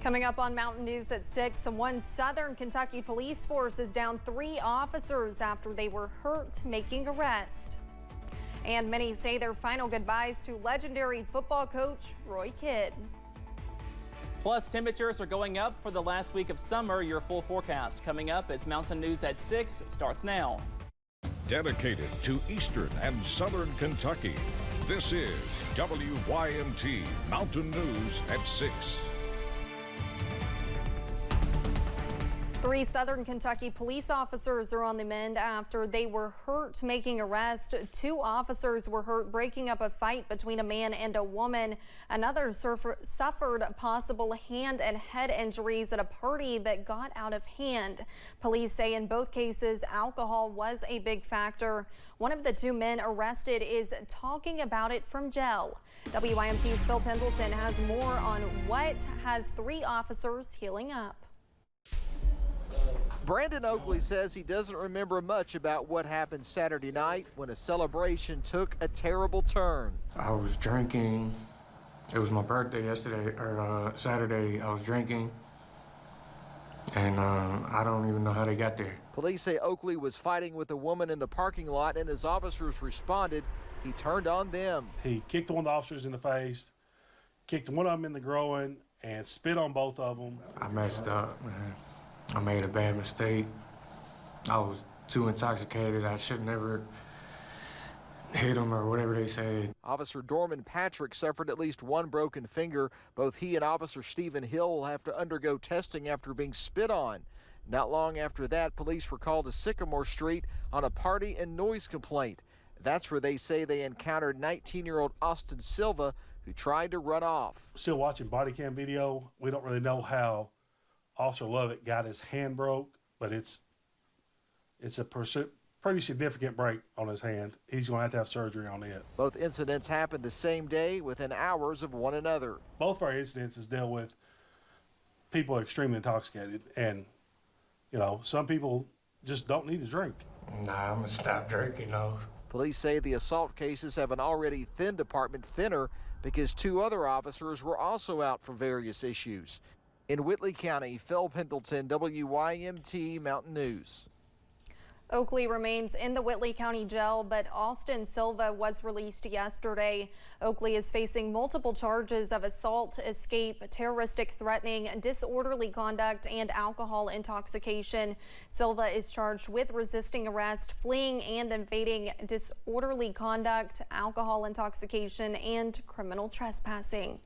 Coming up on Mountain News at 6, one Southern Kentucky police force is down 3 officers after they were hurt making arrest. And many say their final goodbyes to legendary football coach Roy Kidd. Plus, temperatures are going up for the last week of summer. Your full forecast coming up as Mountain News at 6 starts now. Dedicated to Eastern and Southern Kentucky, this is WYMT Mountain News at 6. 3 Southern Kentucky police officers are on the mend after they were hurt making arrest. 2 officers were hurt breaking up a fight between a man and a woman. Another suffered possible hand and head injuries at a party that got out of hand. Police say in both cases, alcohol was a big factor. One of the 2 men arrested is talking about it from jail. WYMT's Phil Pendleton has more on what has 3 officers healing up. Brandon Oakley says he doesn't remember much about what happened Saturday night when a celebration took a terrible turn. I was drinking. It was my birthday Saturday. I was drinking, and I don't even know how they got there. Police say Oakley was fighting with a woman in the parking lot, and as officers responded, he turned on them. He kicked one of the officers in the face, kicked one of them in the groin, and spit on both of them. I messed up, man. I made a bad mistake. I was too intoxicated. I should never hit him or whatever they said. Officer Dorman Patrick suffered at least 1 broken finger. Both he and Officer Stephen Hill will have to undergo testing after being spit on. Not long after that, police were called to Sycamore Street on a party and noise complaint. That's where they say they encountered 19-year-old Austin Silva, who tried to run off. Still watching body cam video. We don't really know how Officer Lovett got his hand broke, but it's a pretty significant break on his hand. He's going to have surgery on it. Both incidents happened the same day within hours of one another. Both our incidences deal with people extremely intoxicated, and some people just don't need to drink. Nah, I'm gonna stop drinking though. Police say the assault cases have an already thin department thinner because 2 other officers were also out for various issues. In Whitley County, Phil Pendleton, WYMT Mountain News. Oakley remains in the Whitley County Jail, but Austin Silva was released yesterday. Oakley is facing multiple charges of assault, escape, terroristic threatening, disorderly conduct, and alcohol intoxication. Silva is charged with resisting arrest, fleeing and invading, disorderly conduct, alcohol intoxication, and criminal trespassing.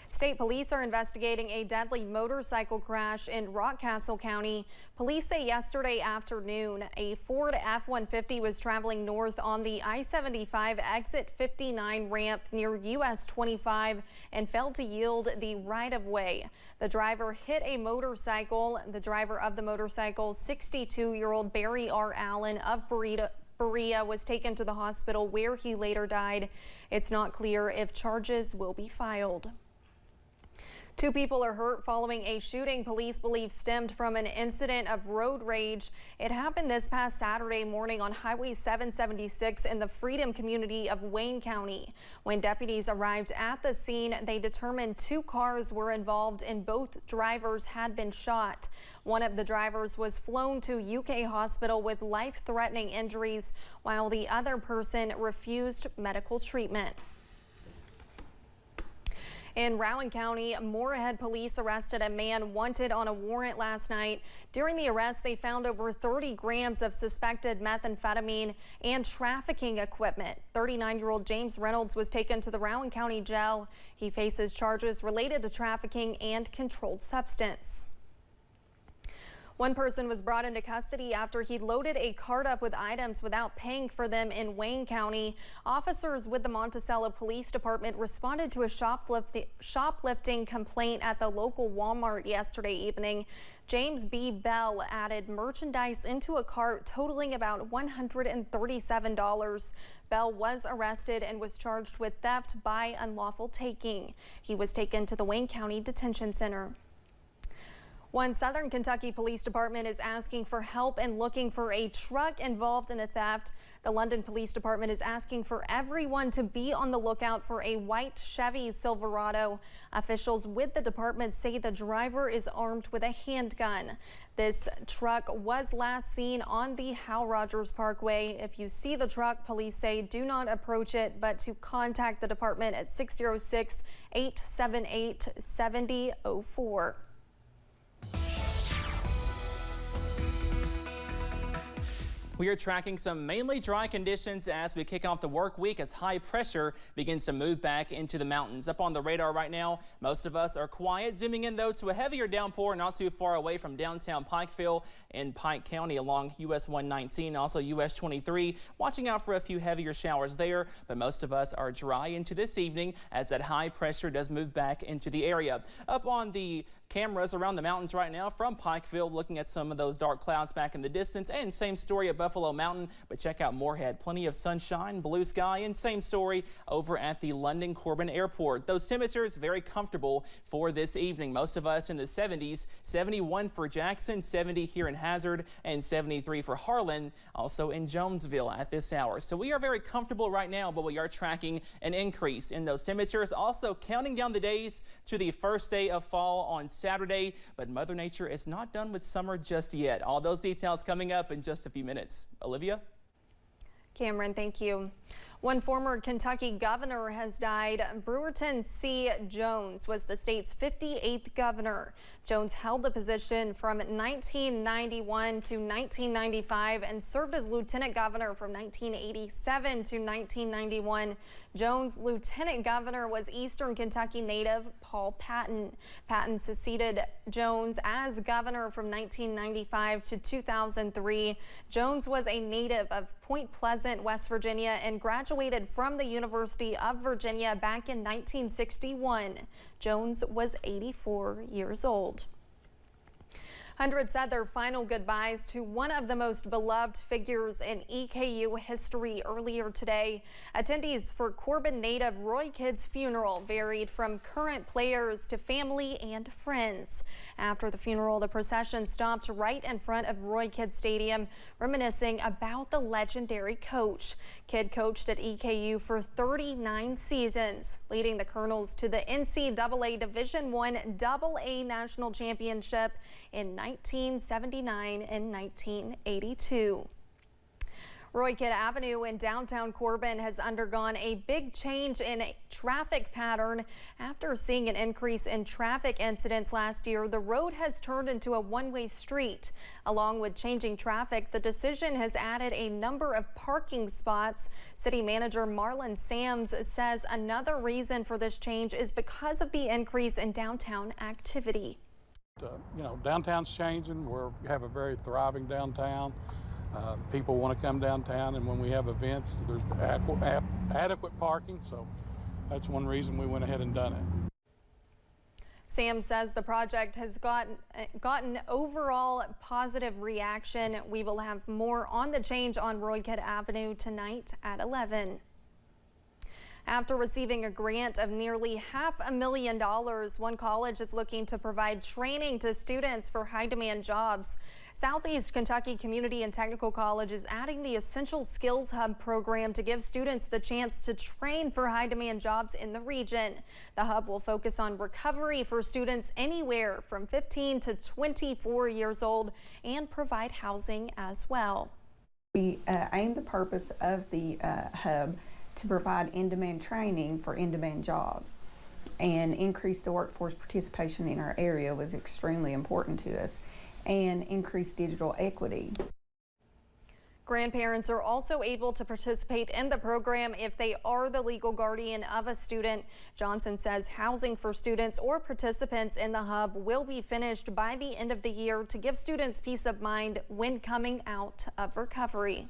State police are investigating a deadly motorcycle crash in Rockcastle County. Police say yesterday afternoon, a Ford F-150 was traveling north on the I-75 exit 59 ramp near US 25 and failed to yield the right-of-way. The driver hit a motorcycle. The driver of the motorcycle, 62-year-old Barry R. Allen of Berea, was taken to the hospital where he later died. It's not clear if charges will be filed. 2 people are hurt following a shooting police believe stemmed from an incident of road rage. It happened this past Saturday morning on Highway 776 in the Freedom community of Wayne County. When deputies arrived at the scene, they determined 2 cars were involved and both drivers had been shot. One of the drivers was flown to UK hospital with life-threatening injuries, while the other person refused medical treatment. In Rowan County, Moorhead police arrested a man wanted on a warrant last night. During the arrest, they found over 30 grams of suspected methamphetamine and trafficking equipment. 39-year-old James Reynolds was taken to the Rowan County Jail. He faces charges related to trafficking and controlled substance. One person was brought into custody after he loaded a cart up with items without paying for them in Wayne County. Officers with the Monticello Police Department responded to a shoplifting complaint at the local Walmart yesterday evening. James B. Bell added merchandise into a cart totaling about $137. Bell was arrested and was charged with theft by unlawful taking. He was taken to the Wayne County Detention Center. One Southern Kentucky Police Department is asking for help in looking for a truck involved in a theft. The London Police Department is asking for everyone to be on the lookout for a white Chevy Silverado. Officials with the department say the driver is armed with a handgun. This truck was last seen on the Hal Rogers Parkway. If you see the truck, police say do not approach it, but to contact the department at 606-878-7004. We are tracking some mainly dry conditions as we kick off the work week as high pressure begins to move back into the mountains. Up on the radar right now, most of us are quiet. Zooming in though to a heavier downpour not too far away from downtown Pikeville in Pike County along US 119, also US 23. Watching out for a few heavier showers there, but most of us are dry into this evening as that high pressure does move back into the area. Up on the cameras around the mountains right now from Pikeville, looking at some of those dark clouds back in the distance, and same story at Buffalo Mountain, but check out Moorhead. Plenty of sunshine, blue sky, and same story over at the London Corbin Airport. Those temperatures very comfortable for this evening. Most of us in the 70s, 71 for Jackson, 70 here in Hazard, and 73 for Harlan, also in Jonesville at this hour. So we are very comfortable right now, but we are tracking an increase in those temperatures. Also counting down the days to the first day of fall on Saturday, but Mother Nature is not done with summer just yet. All those details coming up in just a few minutes. Olivia? Cameron, thank you. One former Kentucky governor has died. Brewerton C. Jones was the state's 58th governor. Jones held the position from 1991 to 1995 and served as lieutenant governor from 1987 to 1991. Jones' lieutenant governor was Eastern Kentucky native Paul Patton. Patton succeeded Jones as governor from 1995 to 2003. Jones was a native of Point Pleasant, West Virginia, and graduated from the University of Virginia back in 1961. Jones was 84 years old. Hundreds said their final goodbyes to one of the most beloved figures in EKU history earlier today. Attendees for Corbin native Roy Kidd's funeral varied from current players to family and friends. After the funeral, the procession stopped right in front of Roy Kidd Stadium, reminiscing about the legendary coach. Kidd coached at EKU for 39 seasons, leading the Colonels to the NCAA Division I AA National Championship in 1979 and 1982. Roy Kidd Avenue in downtown Corbin has undergone a big change in a traffic pattern. After seeing an increase in traffic incidents last year, the road has turned into a one-way street. Along with changing traffic, the decision has added a number of parking spots. City Manager Marlon Sams says another reason for this change is because of the increase in downtown activity. You know, downtown's changing. We have a very thriving downtown. People want to come downtown, and when we have events, there's adequate parking, so that's one reason we went ahead and done it. Sam says the project has gotten overall positive reaction. We will have more on the change on Roy Kidd Avenue tonight at 11. After receiving a grant of nearly $500,000, one college is looking to provide training to students for high-demand jobs. Southeast Kentucky Community and Technical College is adding the Essential Skills Hub program to give students the chance to train for high-demand jobs in the region. The hub will focus on recovery for students anywhere from 15 to 24 years old and provide housing as well. We aim the purpose of the hub to provide in-demand training for in-demand jobs and increase the workforce participation in our area was extremely important to us, and increase digital equity. Grandparents are also able to participate in the program if they are the legal guardian of a student. Johnson says housing for students or participants in the hub will be finished by the end of the year to give students peace of mind when coming out of recovery.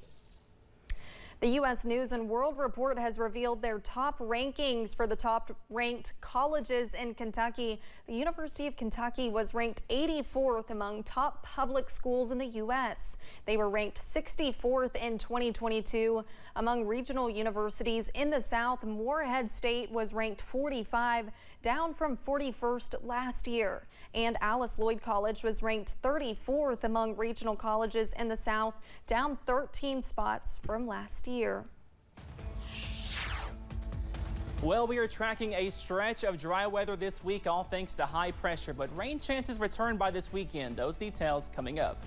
The U.S. News and World Report has revealed their top rankings for the top-ranked colleges in Kentucky. The University of Kentucky was ranked 84th among top public schools in the U.S. They were ranked 64th in 2022. Among regional universities in the South, Moorhead State was ranked 45. down from 41st last year. And Alice Lloyd College was ranked 34th among regional colleges in the South, down 13 spots from last year. Well, we are tracking a stretch of dry weather this week, all thanks to high pressure, but rain chances return by this weekend. Those details coming up.